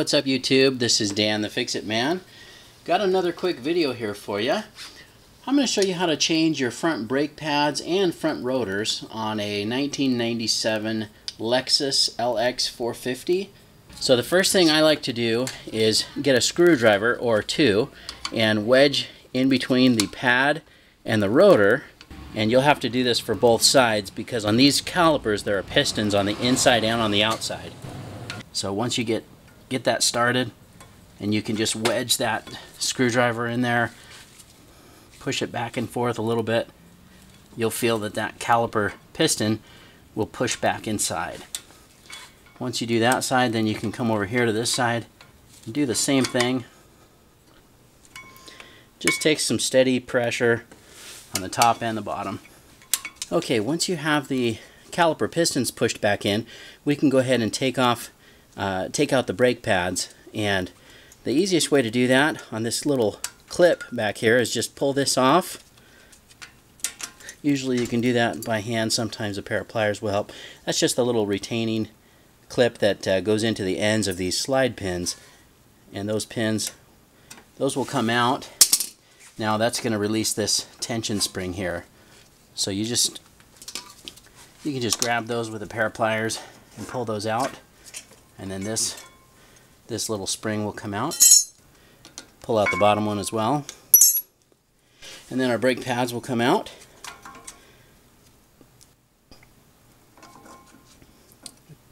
what's up YouTube? This is Dan the Fix-It Man. Got another quick video here for you. I'm going to show you how to change your front brake pads and front rotors on a 1997 Lexus LX450. So the first thing I like to do is get a screwdriver or two and wedge in between the pad and the rotor. And you'll have to do this for both sides because on these calipers there are pistons on the inside and on the outside. So once you get that started, and you can just wedge that screwdriver in there, push it back and forth a little bit, you'll feel that caliper piston will push back inside. Once you do that side, then you can come over here to this side and do the same thing. Just take some steady pressure on the top and the bottom. Okay, once you have the caliper pistons pushed back in, we can go ahead and take out the brake pads. And the easiest way to do that on this little clip back here is just pull this off. Usually you can do that by hand, sometimes a pair of pliers will help. That's just a little retaining clip that goes into the ends of these slide pins, and those pins, those will come out. Now that's going to release this tension spring here. So you can just grab those with a pair of pliers and pull those out, and then this little spring will come out. Pull out the bottom one as well, and then our brake pads will come out.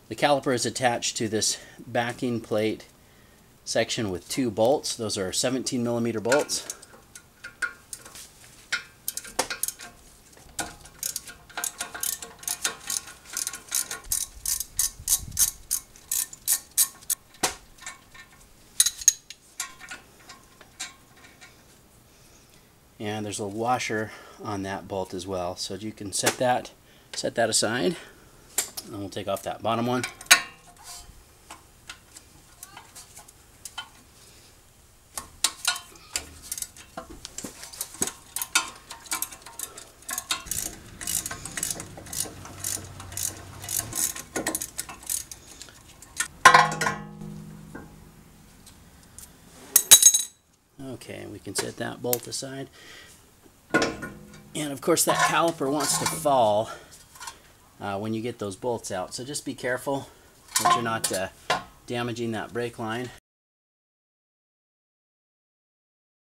The caliper is attached to this backing plate section with two bolts. Those are 17mm bolts. And there's a washer on that bolt as well, so you can set that aside, and we'll take off that bottom one. Okay, we can set that bolt aside. And of course that caliper wants to fall when you get those bolts out, so just be careful that you're not damaging that brake line.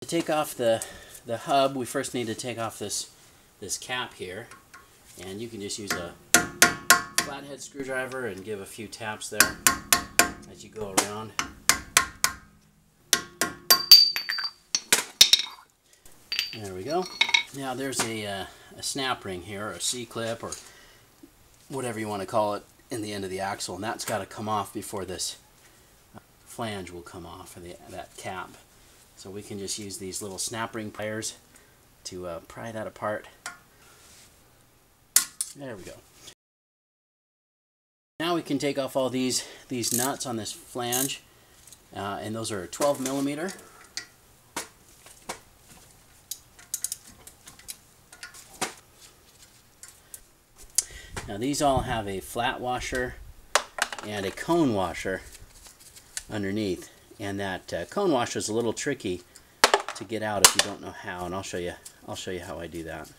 To take off the hub, we first need to take off this cap here, and you can just use a flathead screwdriver and give a few taps there as you go around. There we go. Now there's a snap ring here, or a C-clip, or whatever you want to call it, in the end of the axle, and that's got to come off before this flange will come off, or that cap. So we can just use these little snap ring pliers to pry that apart. There we go. Now we can take off all these nuts on this flange, and those are 12mm. Now these all have a flat washer and a cone washer underneath, and that cone washer is a little tricky to get out if you don't know how, and I'll show you how I do that.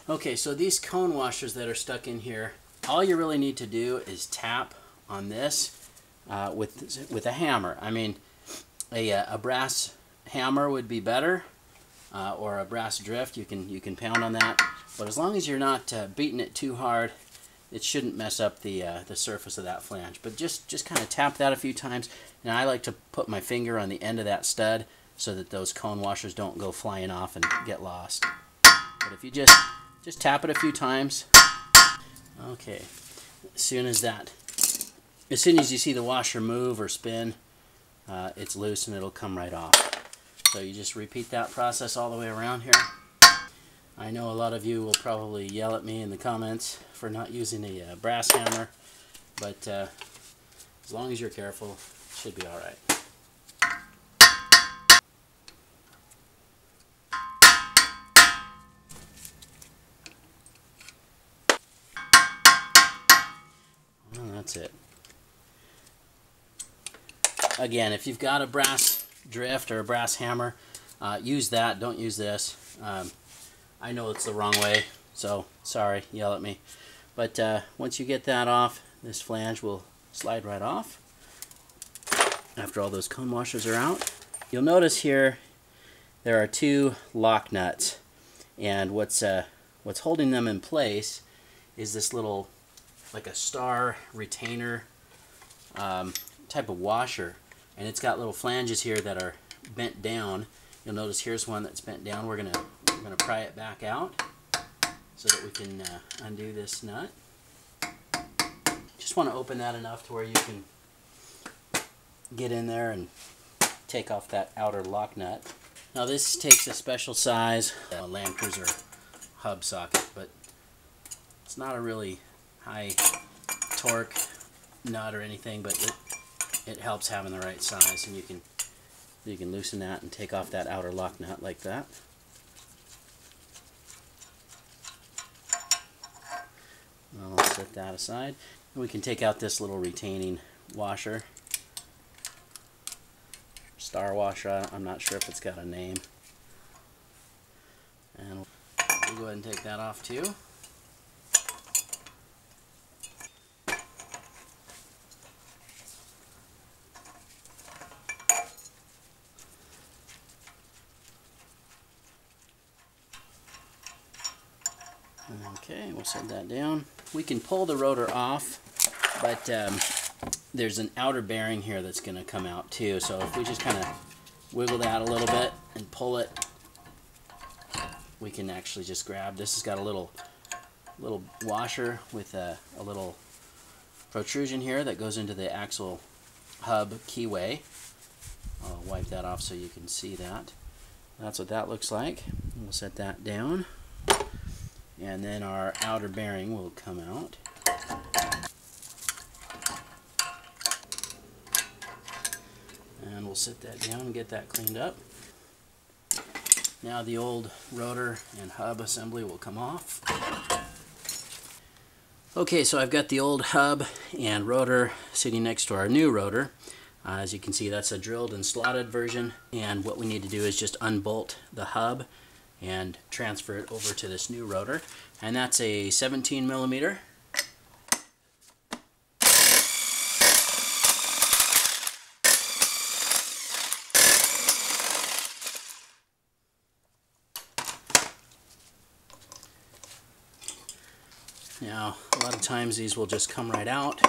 Okay, so these cone washers that are stuck in here, all you really need to do is tap on this with a hammer. I mean, a brass hammer would be better, or a brass drift. You can pound on that. But as long as you're not beating it too hard, it shouldn't mess up the surface of that flange. But just kind of tap that a few times. And I like to put my finger on the end of that stud so that those cone washers don't go flying off and get lost. But if you just tap it a few times, okay. As soon as you see the washer move or spin, it's loose and it'll come right off. So you just repeat that process all the way around here. I know a lot of you will probably yell at me in the comments for not using a brass hammer, but as long as you're careful, it should be alright. Well, that's it. Again, if you've got a brass drift or a brass hammer, use that. Don't use this. I know it's the wrong way, so sorry, yell at me. But once you get that off, this flange will slide right off after all those cone washers are out. You'll notice here there are two lock nuts, and what's holding them in place is this little, like a star retainer type of washer, and it's got little flanges here that are bent down. You'll notice here's one that's bent down. We're gonna pry it back out so that we can undo this nut. Just want to open that enough to where you can get in there and take off that outer lock nut. Now this takes a special size Land Cruiser hub socket, but it's not a really high torque nut or anything, but it helps having the right size, and you can loosen that and take off that outer lock nut like that. I'll set that aside, and we can take out this little retaining washer, star washer. I'm not sure if it's got a name, and we'll go ahead and take that off too. Okay, we'll set that down. We can pull the rotor off, but there's an outer bearing here that's going to come out too. So if we just kind of wiggle that a little bit and pull it, we can actually just grab. This has got a little washer with a little protrusion here that goes into the axle hub keyway. I'll wipe that off so you can see that. That's what that looks like. We'll set that down. And then our outer bearing will come out. And we'll set that down and get that cleaned up. Now the old rotor and hub assembly will come off. Okay, so I've got the old hub and rotor sitting next to our new rotor. As you can see, that's a drilled and slotted version. And what we need to do is just unbolt the hub and transfer it over to this new rotor, and that's a 17 millimeter. Now, a lot of times these will just come right out.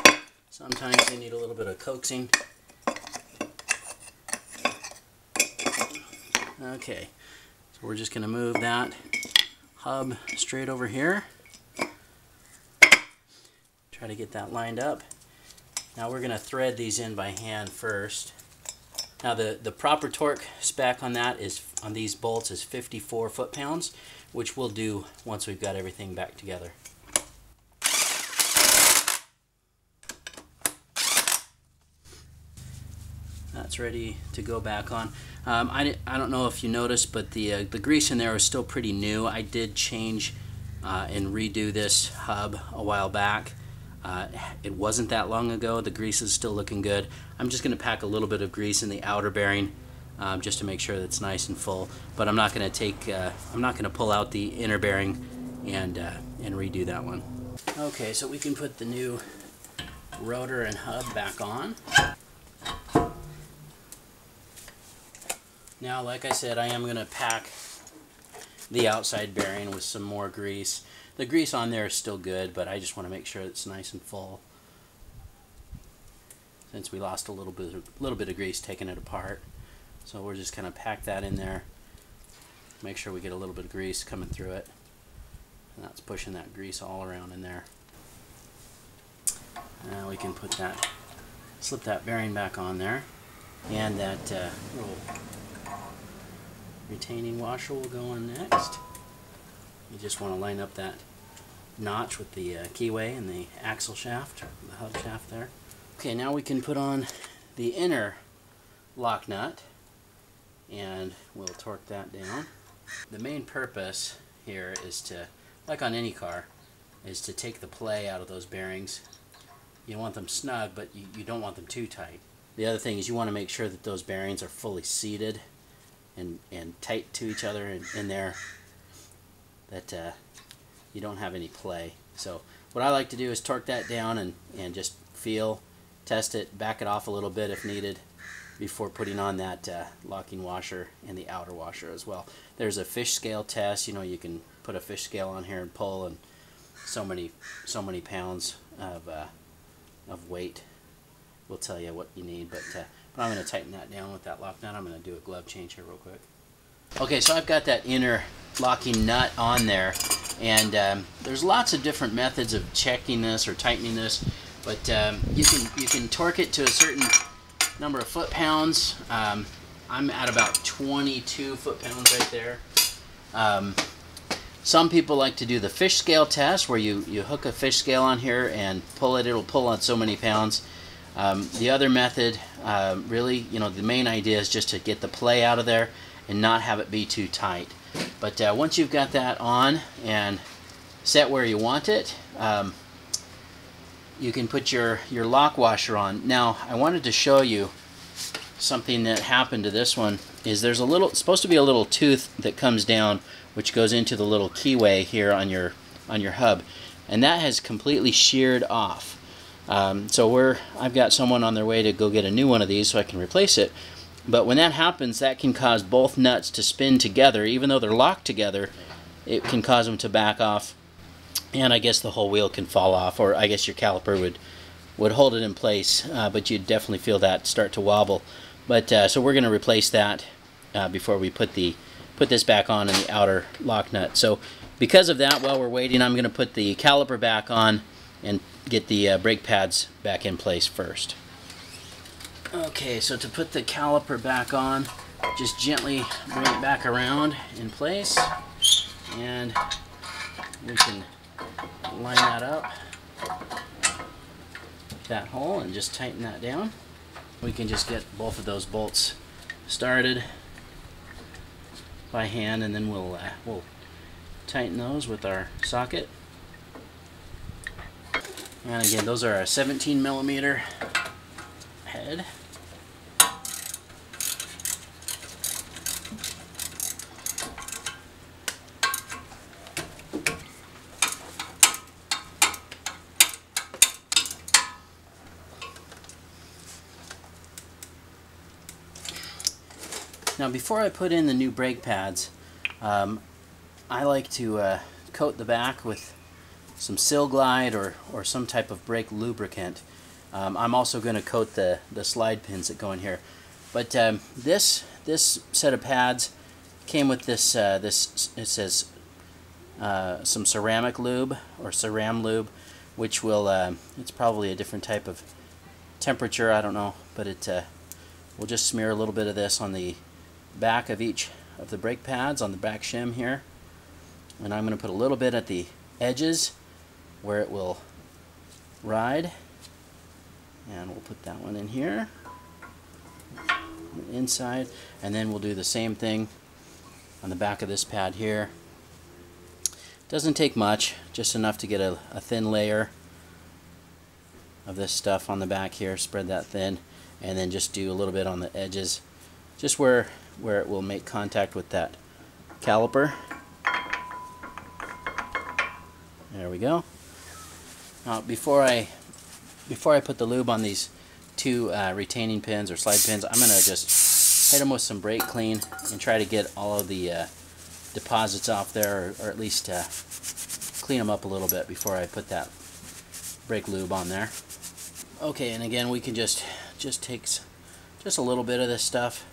Sometimes they need a little bit of coaxing. Okay. So we're just going to move that hub straight over here. Try to get that lined up. Now we're going to thread these in by hand first. Now the proper torque spec on that is, on these bolts, is 54 foot-pounds, which we'll do once we've got everything back together. That's ready to go back on. I don't know if you noticed, but the grease in there is still pretty new. I did change and redo this hub a while back. It wasn't that long ago. The grease is still looking good. I'm just going to pack a little bit of grease in the outer bearing just to make sure that it's nice and full. But I'm not going to pull out the inner bearing and redo that one. Okay, so we can put the new rotor and hub back on. Now, like I said, I am going to pack the outside bearing with some more grease. The grease on there is still good, but I just want to make sure it's nice and full, since we lost a little bit of grease taking it apart. So we're just going to pack that in there, make sure we get a little bit of grease coming through it, and that's pushing that grease all around in there. Now we can put that, slip that bearing back on there, and that little retaining washer will go on next. You just want to line up that notch with the keyway and the axle shaft, the hub shaft there. Okay, now we can put on the inner lock nut, and we'll torque that down. The main purpose here is to, like on any car, is to take the play out of those bearings. You want them snug, but you don't want them too tight. The other thing is you want to make sure that those bearings are fully seated and tight to each other in there, that you don't have any play. So what I like to do is torque that down and just feel, test it, back it off a little bit if needed before putting on that locking washer and the outer washer as well. There's a fish scale test. You know, you can put a fish scale on here and pull, and so many pounds of weight will tell you what you need. But I'm going to tighten that down with that lock nut. I'm going to do a glove change here real quick. Okay, so I've got that inner locking nut on there, and there's lots of different methods of checking this or tightening this, but you can torque it to a certain number of foot-pounds. I'm at about 22 foot-pounds right there. Some people like to do the fish scale test, where you hook a fish scale on here and pull it. It'll pull on so many pounds. The other method, really, you know, the main idea is just to get the play out of there and not have it be too tight. But once you've got that on and set where you want it, you can put your lock washer on. Now, I wanted to show you something that happened to this one. Is there's it's supposed to be a little tooth that comes down, which goes into the little keyway here on your hub, and that has completely sheared off. So I've got someone on their way to go get a new one of these so I can replace it. But when that happens, that can cause both nuts to spin together. Even though they're locked together, it can cause them to back off, and I guess the whole wheel can fall off, or I guess your caliper would hold it in place, but you'd definitely feel that start to wobble. But so we're going to replace that before we put this back on in the outer lock nut. So because of that, while we're waiting, I'm going to put the caliper back on and get the brake pads back in place first. Okay, so to put the caliper back on, just gently bring it back around in place, and we can line that up, that hole, and just tighten that down. We can just get both of those bolts started by hand, and then we'll tighten those with our socket. And again, those are a 17mm head. Now, before I put in the new brake pads, I like to coat the back with some Sil Glide or some type of brake lubricant. I'm also going to coat the slide pins that go in here. But this set of pads came with this. It says some ceramic lube or ceram lube, which will it's probably a different type of temperature. I don't know, but we'll just smear a little bit of this on the back of each of the brake pads on the back shim here, and I'm going to put a little bit at the edges where it will ride, and we'll put that one in here on the inside, and then we'll do the same thing on the back of this pad here. Doesn't take much, just enough to get a thin layer of this stuff on the back here. Spread that thin, and then just do a little bit on the edges, just where it will make contact with that caliper. There we go. Now, before I put the lube on these two retaining pins or slide pins, I'm going to just hit them with some brake clean and try to get all of the deposits off there, or at least clean them up a little bit before I put that brake lube on there. Okay, and again, we can just take just a little bit of this stuff,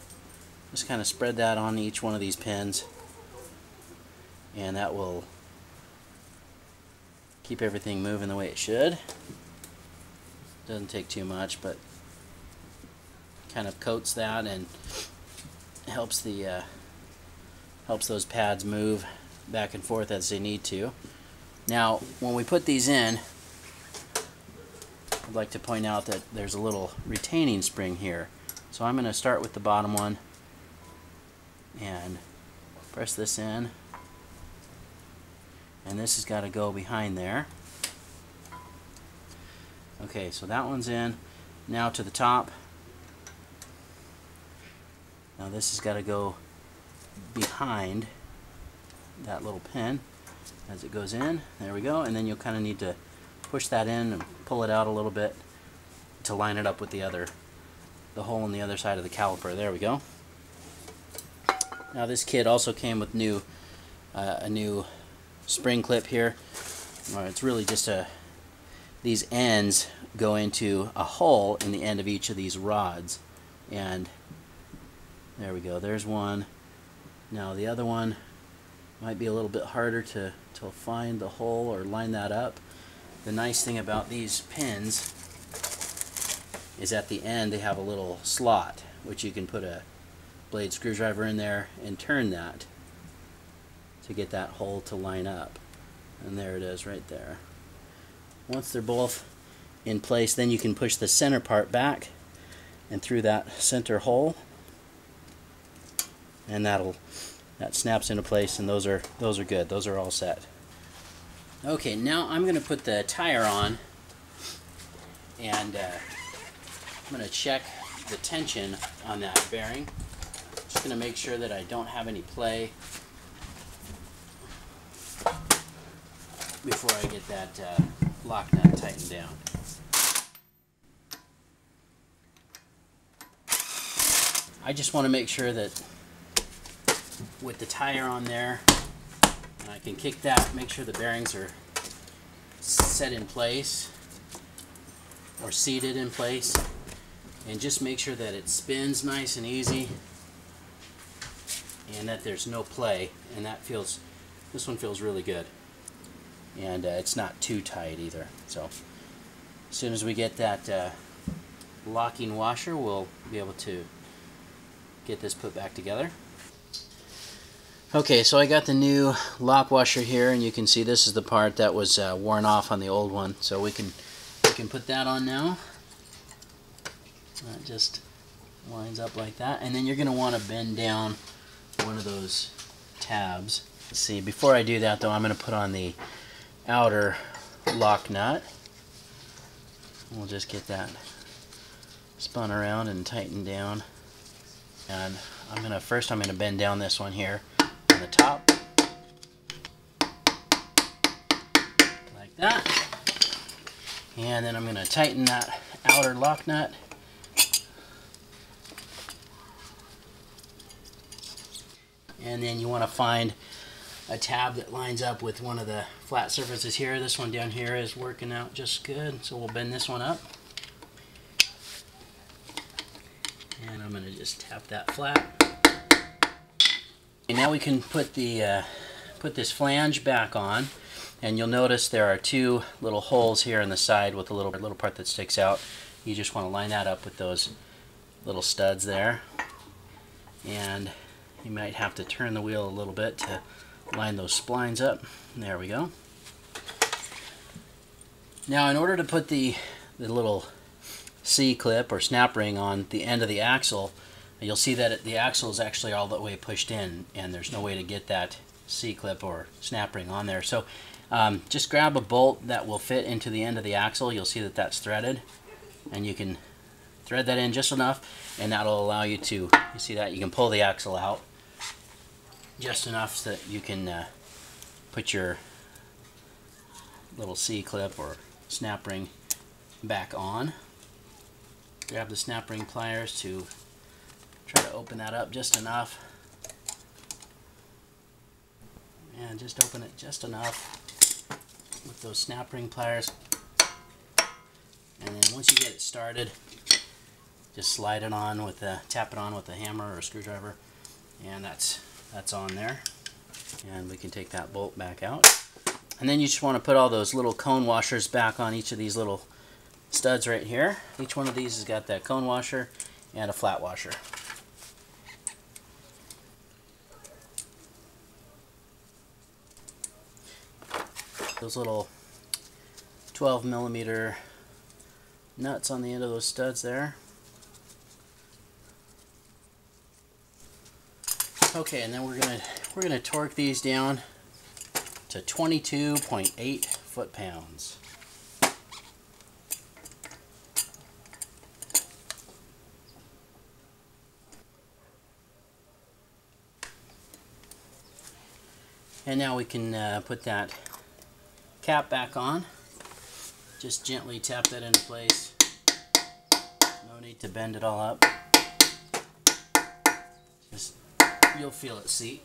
just kind of spread that on each one of these pins, and that will keep everything moving the way it should. Doesn't take too much, but kind of coats that and helps those pads move back and forth as they need to. Now, when we put these in, I'd like to point out that there's a little retaining spring here. So I'm going to start with the bottom one and press this in, and this has got to go behind there. Okay, so that one's in. Now to the top, Now this has got to go behind that little pin as it goes in. There we go. And then you'll kind of need to push that in and pull it out a little bit to line it up with the hole on the other side of the caliper. There we go. Now this kit also came with a new spring clip here. It's really just these ends go into a hole in the end of each of these rods, and there we go. There's one. Now the other one might be a little bit harder to find the hole or line that up. The nice thing about these pins is at the end they have a little slot which you can put a blade screwdriver in there and turn that to get that hole to line up. And there it is right there. Once they're both in place, then you can push the center part back and through that center hole, and that snaps into place, and those are good. Those are all set. Okay, now I'm going to put the tire on, and I'm going to check the tension on that bearing. Just going to make sure that I don't have any play before I get that lock nut tightened down. I just want to make sure that with the tire on there, and I can kick that, make sure the bearings are set in place or seated in place, and just make sure that it spins nice and easy and that there's no play, and this one feels really good, and it's not too tight either. So as soon as we get that locking washer, we'll be able to get this put back together. Okay, so I got the new lock washer here, and you can see this is the part that was worn off on the old one, so we can put that on now. That just lines up like that, and then you're going to want to bend down one of those tabs. Let's see, before I do that though, I'm going to put on the outer lock nut. We'll just get that spun around and tightened down, and first I'm going to bend down this one here on the top like that, and then I'm going to tighten that outer lock nut. And then you want to find a tab that lines up with one of the flat surfaces here. This one down here is working out just good, so we'll bend this one up. And I'm going to just tap that flat. And now we can put this flange back on, and you'll notice there are two little holes here on the side with a little part that sticks out. You just want to line that up with those little studs there, and you might have to turn the wheel a little bit to line those splines up. There we go. Now, in order to put the little C-clip or snap ring on the end of the axle, you'll see that the axle is actually all the way pushed in, and there's no way to get that C-clip or snap ring on there. So just grab a bolt that will fit into the end of the axle. You'll see that that's threaded, and you can thread that in just enough, and that'll allow you to, you see that, you can pull the axle out just enough so that you can put your little C-clip or snap ring back on. Grab the snap ring pliers to try to open that up just enough, and just open it just enough with those snap ring pliers, and then once you get it started, just slide it on with tap it on with a hammer or a screwdriver, and that's on there. And we can take that bolt back out, and then you just want to put all those little cone washers back on each of these little studs right here. Each one of these has got that cone washer and a flat washer. Those little 12mm nuts on the end of those studs there. Okay, and then we're gonna torque these down to 22.8 foot-pounds. And now we can put that cap back on. Just gently tap that into place. No need to bend it all up. Just, you'll feel it seat.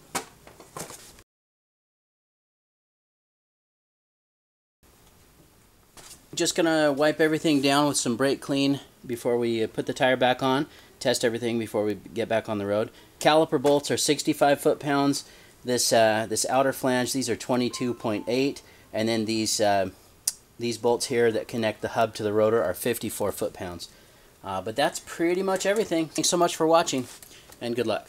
Just gonna wipe everything down with some brake clean before we put the tire back on. Test everything before we get back on the road. Caliper bolts are 65 foot-pounds. This outer flange, these are 22.8, and then these bolts here that connect the hub to the rotor are 54 foot-pounds. But that's pretty much everything. Thanks so much for watching, and good luck.